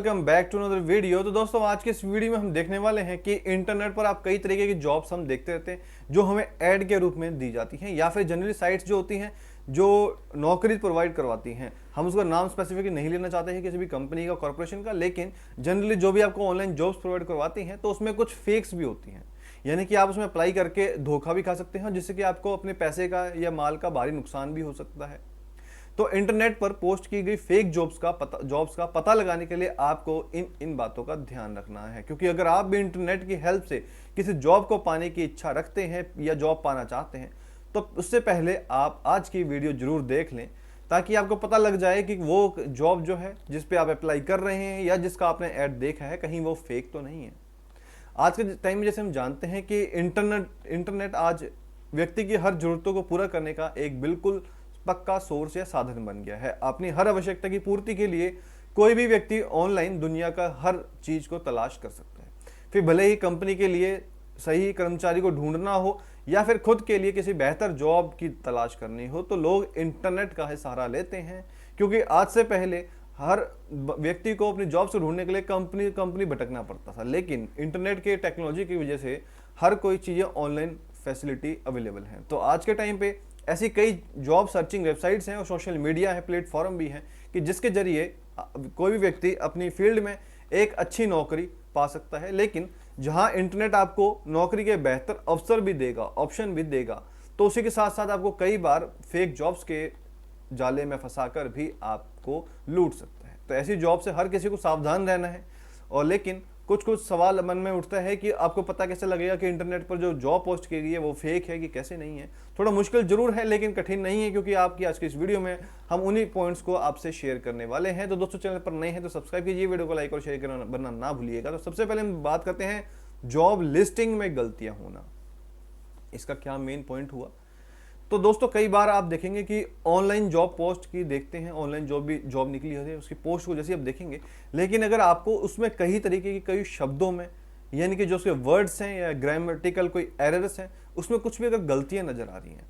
Welcome back to another video. तो दोस्तों आज के इस वीडियो में हम देखने वाले हैं कि इंटरनेट पर आप कई तरीके की जॉब्स हम देखते रहते हैं जो हमें ऐड के रूप में दी जाती हैं या फिर जनरली साइट्स जो होती हैं जो नौकरी प्रोवाइड करवाती हैं। हम उसका नाम स्पेसिफिक नहीं लेना चाहते हैं किसी भी कंपनी का, कॉर्पोरेशन का, लेकिन जनरली जो भी आपको ऑनलाइन जॉब्स प्रोवाइड करवाती हैं तो उसमें कुछ फेक्स भी होती हैं, यानी कि आप उसमें अप्लाई करके धोखा भी खा सकते हैं जिससे कि आपको अपने पैसे का या माल का भारी नुकसान भी हो सकता है। तो इंटरनेट पर पोस्ट की गई फेक जॉब्स का पता लगाने के लिए आपको इन बातों का ध्यान रखना है, क्योंकि अगर आप भी इंटरनेट की हेल्प से किसी जॉब को पाने की इच्छा रखते हैं या जॉब पाना चाहते हैं तो उससे पहले आप आज की वीडियो जरूर देख लें ताकि आपको पता लग जाए कि वो जॉब जो है जिस पे आप अप्लाई कर रहे हैं या जिसका आपने ऐड देखा है कहीं वो फेक तो नहीं है। आज के टाइम में जैसे हम जानते हैं कि इंटरनेट आज व्यक्ति की हर जरूरतों को पूरा करने का एक बिल्कुल पक्का सोर्स या साधन बन गया है। अपनी हर आवश्यकता की पूर्ति के लिए कोई भी व्यक्ति ऑनलाइन दुनिया का हर चीज को तलाश कर सकता है, फिर भले ही कंपनी के लिए सही कर्मचारी को ढूंढना हो या फिर खुद के लिए किसी बेहतर जॉब की तलाश करनी हो तो लोग इंटरनेट का ही सहारा लेते हैं, क्योंकि आज से पहले हर व्यक्ति को अपनी जॉब से ढूंढने के लिए कंपनी भटकना पड़ता था, लेकिन इंटरनेट के टेक्नोलॉजी की वजह से हर कोई चीज़ें ऑनलाइन फैसिलिटी अवेलेबल हैं। तो आज के टाइम पे ऐसी कई जॉब सर्चिंग वेबसाइट्स हैं और सोशल मीडिया है, प्लेटफॉर्म भी हैं कि जिसके जरिए कोई भी व्यक्ति अपनी फील्ड में एक अच्छी नौकरी पा सकता है। लेकिन जहां इंटरनेट आपको नौकरी के बेहतर अवसर भी देगा, ऑप्शन भी देगा, तो उसी के साथ साथ आपको कई बार फेक जॉब्स के जाले में फंसाकर भी आपको लूट सकता है। तो ऐसी जॉब से हर किसी को सावधान रहना है। और लेकिन कुछ कुछ सवाल मन में उठता है कि आपको पता कैसे लगेगा कि इंटरनेट पर जो जॉब पोस्ट की गई है वो फेक है कि कैसे नहीं है। थोड़ा मुश्किल जरूर है लेकिन कठिन नहीं है, क्योंकि आपकी आज की इस वीडियो में हम उन्हीं पॉइंट्स को आपसे शेयर करने वाले हैं। तो दोस्तों चैनल पर नए हैं तो सब्सक्राइब कीजिए, वीडियो को लाइक और शेयर करना ना भूलिएगा। तो सबसे पहले हम बात करते हैं जॉब लिस्टिंग में गलतियां होना, इसका क्या मेन पॉइंट हुआ। तो दोस्तों कई बार आप देखेंगे कि ऑनलाइन जॉब पोस्ट की देखते हैं, ऑनलाइन जॉब निकली होती है उसकी पोस्ट को जैसे आप देखेंगे, लेकिन अगर आपको उसमें कई तरीके की कई शब्दों में यानी कि जो उसके वर्ड्स हैं या ग्रामेटिकल कोई एरर्स हैं उसमें कुछ भी अगर गलतियां नजर आ रही हैं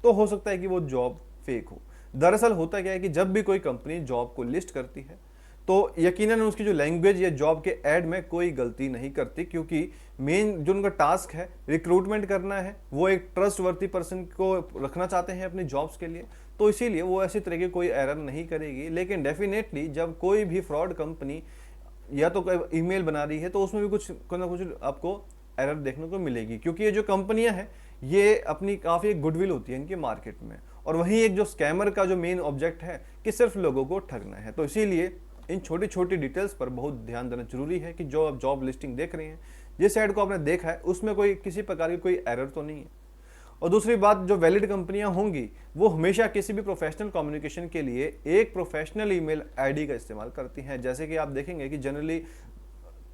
तो हो सकता है कि वो जॉब फेक हो। दरअसल होता क्या है कि जब भी कोई कंपनी जॉब को लिस्ट करती है तो यकीनन उसकी जो लैंग्वेज या जॉब के ऐड में कोई गलती नहीं करती, क्योंकि मेन जो उनका टास्क है रिक्रूटमेंट करना है, वो एक ट्रस्टवर्थी पर्सन को रखना चाहते हैं अपनी जॉब्स के लिए, तो इसीलिए वो ऐसी तरह की कोई एरर नहीं करेगी। लेकिन डेफिनेटली जब कोई भी फ्रॉड कंपनी या तो कोई ईमेल बना रही है तो उसमें भी कुछ ना कुछ आपको एरर देखने को मिलेगी, क्योंकि ये जो कंपनियां हैं ये अपनी काफ़ी गुडविल होती है इनके मार्केट में, और वहीं एक जो स्कैमर का जो मेन ऑब्जेक्ट है कि सिर्फ लोगों को ठगना है। तो इसीलिए इन छोटी छोटी डिटेल्स पर बहुत ध्यान देना जरूरी है कि जो आप जॉब लिस्टिंग देख रहे हैं, जिस ऐड को आपने देखा है उसमें कोई किसी प्रकार की कोई एरर तो नहीं है। और दूसरी बात, जो वैलिड कंपनियां होंगी वो हमेशा किसी भी प्रोफेशनल कम्युनिकेशन के लिए एक प्रोफेशनल ईमेल आईडी का इस्तेमाल करती हैं। जैसे कि आप देखेंगे कि जनरली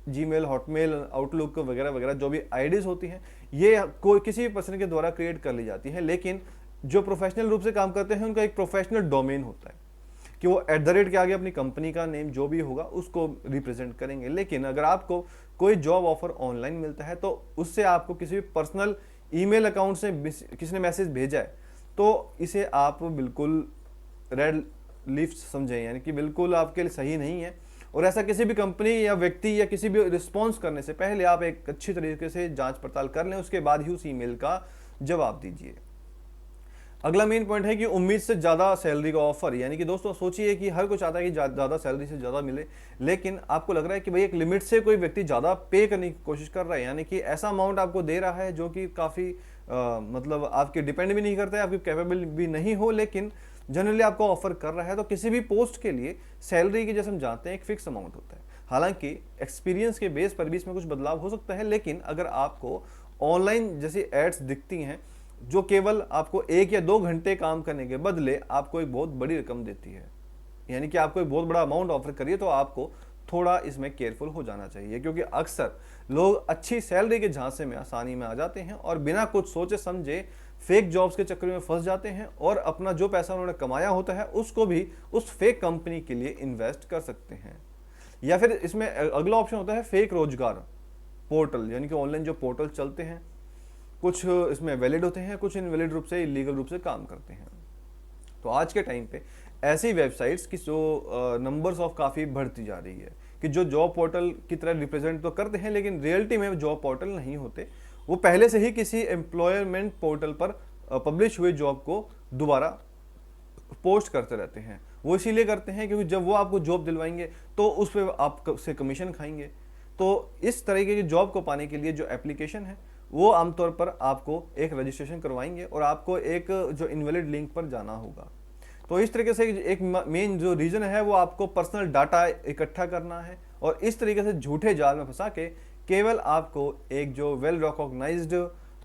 जीमेल, हॉटमेल, आउटलुक वगैरह वगैरह जो भी आईडीज होती हैं ये कोई किसी भी पर्सन के द्वारा क्रिएट कर ली जाती हैं, लेकिन जो प्रोफेशनल रूप से काम करते हैं उनका एक प्रोफेशनल डोमेन होता है कि वो @ के आगे अपनी कंपनी का नेम जो भी होगा उसको रिप्रेजेंट करेंगे। लेकिन अगर आपको कोई जॉब ऑफर ऑनलाइन मिलता है तो उससे आपको किसी भी पर्सनल ईमेल अकाउंट से किसी ने मैसेज भेजा है तो इसे आप बिल्कुल रेड लिस्ट समझें, यानी कि बिल्कुल आपके लिए सही नहीं है। और ऐसा किसी भी कंपनी या व्यक्ति या किसी भी रिस्पॉन्स करने से पहले आप एक अच्छी तरीके से जांच पड़ताल कर लें, उसके बाद ही उस ईमेल का जवाब दीजिए। अगला मेन पॉइंट है कि उम्मीद से ज़्यादा सैलरी का ऑफर, यानी कि दोस्तों सोचिए कि हर कोई चाहता है कि ज़्यादा सैलरी से ज़्यादा मिले, लेकिन आपको लग रहा है कि भाई एक लिमिट से कोई व्यक्ति ज़्यादा पे करने की कोशिश कर रहा है, यानी कि ऐसा अमाउंट आपको दे रहा है जो कि काफ़ी मतलब आपके डिपेंड भी नहीं करता है, आपकी कैपेबल भी नहीं हो, लेकिन जनरली आपको ऑफर कर रहा है। तो किसी भी पोस्ट के लिए सैलरी की जैसे हम जानते हैं एक फिक्स अमाउंट होता है, हालांकि एक्सपीरियंस के बेस पर भी इसमें कुछ बदलाव हो सकता है, लेकिन अगर आपको ऑनलाइन जैसी एड्स दिखती हैं जो केवल आपको 1 या 2 घंटे काम करने के बदले आपको एक बहुत बड़ी रकम देती है, यानी कि आपको एक बहुत बड़ा अमाउंट ऑफर करिए, तो आपको थोड़ा इसमें केयरफुल हो जाना चाहिए, क्योंकि अक्सर लोग अच्छी सैलरी के झांसे में आसानी में आ जाते हैं और बिना कुछ सोचे समझे फेक जॉब्स के चक्कर में फंस जाते हैं और अपना जो पैसा उन्होंने कमाया होता है उसको भी उस फेक कंपनी के लिए इन्वेस्ट कर सकते हैं। या फिर इसमें अगला ऑप्शन होता है फेक रोजगार पोर्टल, यानी कि ऑनलाइन जो पोर्टल चलते हैं, कुछ इसमें वैलिड होते हैं, कुछ इनवैलिड रूप से, इलीगल रूप से काम करते हैं। तो आज के टाइम पे ऐसी वेबसाइट्स की जो नंबर्स ऑफ काफ़ी बढ़ती जा रही है, कि जो जॉब पोर्टल की तरह रिप्रेजेंट तो करते हैं लेकिन रियलिटी में जॉब पोर्टल नहीं होते। वो पहले से ही किसी एम्प्लॉयमेंट पोर्टल पर पब्लिश हुए जॉब को दोबारा पोस्ट करते रहते हैं। वो इसीलिए करते हैं क्योंकि जब वो आपको जॉब दिलवाएंगे तो उस पर आप से कमीशन खाएंगे। तो इस तरीके की जॉब को पाने के लिए जो एप्लीकेशन है वो आमतौर पर आपको एक रजिस्ट्रेशन करवाएंगे और आपको एक जो इनवैलिड लिंक पर जाना होगा। तो इस तरीके से एक मेन जो रीजन है वो आपको पर्सनल डाटा इकट्ठा करना है और इस तरीके से झूठे जाल में फंसा के केवल आपको एक जो वेल रिकॉग्नाइज्ड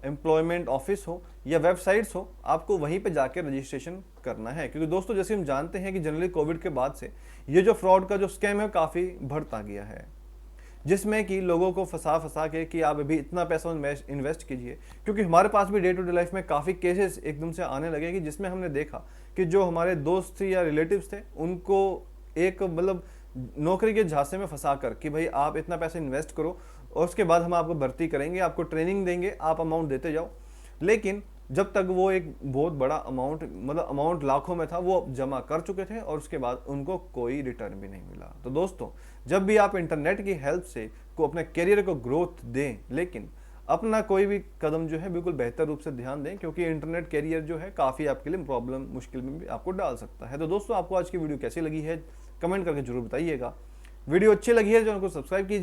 एम्प्लॉयमेंट ऑफिस हो या वेबसाइट्स हो, आपको वहीं पे जाके रजिस्ट्रेशन करना है। क्योंकि दोस्तों जैसे हम जानते हैं कि जनरली कोविड के बाद से ये जो फ्रॉड का जो स्कैम है काफ़ी बढ़ता गया है, जिसमें कि लोगों को फंसा के कि आप अभी इतना पैसा इन्वेस्ट कीजिए। क्योंकि हमारे पास भी डे टू डे लाइफ में काफ़ी केसेस एकदम से आने लगे कि जिसमें हमने देखा कि जो हमारे दोस्त थे या रिलेटिव्स थे उनको एक मतलब नौकरी के झांसे में फंसा कर कि भाई आप इतना पैसा इन्वेस्ट करो और उसके बाद हम आपको भर्ती करेंगे, आपको ट्रेनिंग देंगे, आप अमाउंट देते जाओ। लेकिन जब तक वो एक बहुत बड़ा अमाउंट मतलब अमाउंट लाखों में था वो जमा कर चुके थे और उसके बाद उनको कोई रिटर्न भी नहीं मिला। तो दोस्तों जब भी आप इंटरनेट की हेल्प से को अपने करियर को ग्रोथ दें, लेकिन अपना कोई भी कदम जो है बिल्कुल बेहतर रूप से ध्यान दें, क्योंकि इंटरनेट करियर जो है काफ़ी आपके लिए प्रॉब्लम मुश्किल में भी आपको डाल सकता है। तो दोस्तों आपको आज की वीडियो कैसी लगी है कमेंट करके जरूर बताइएगा। वीडियो अच्छी लगी है तो चैनल को सब्सक्राइब कीजिए।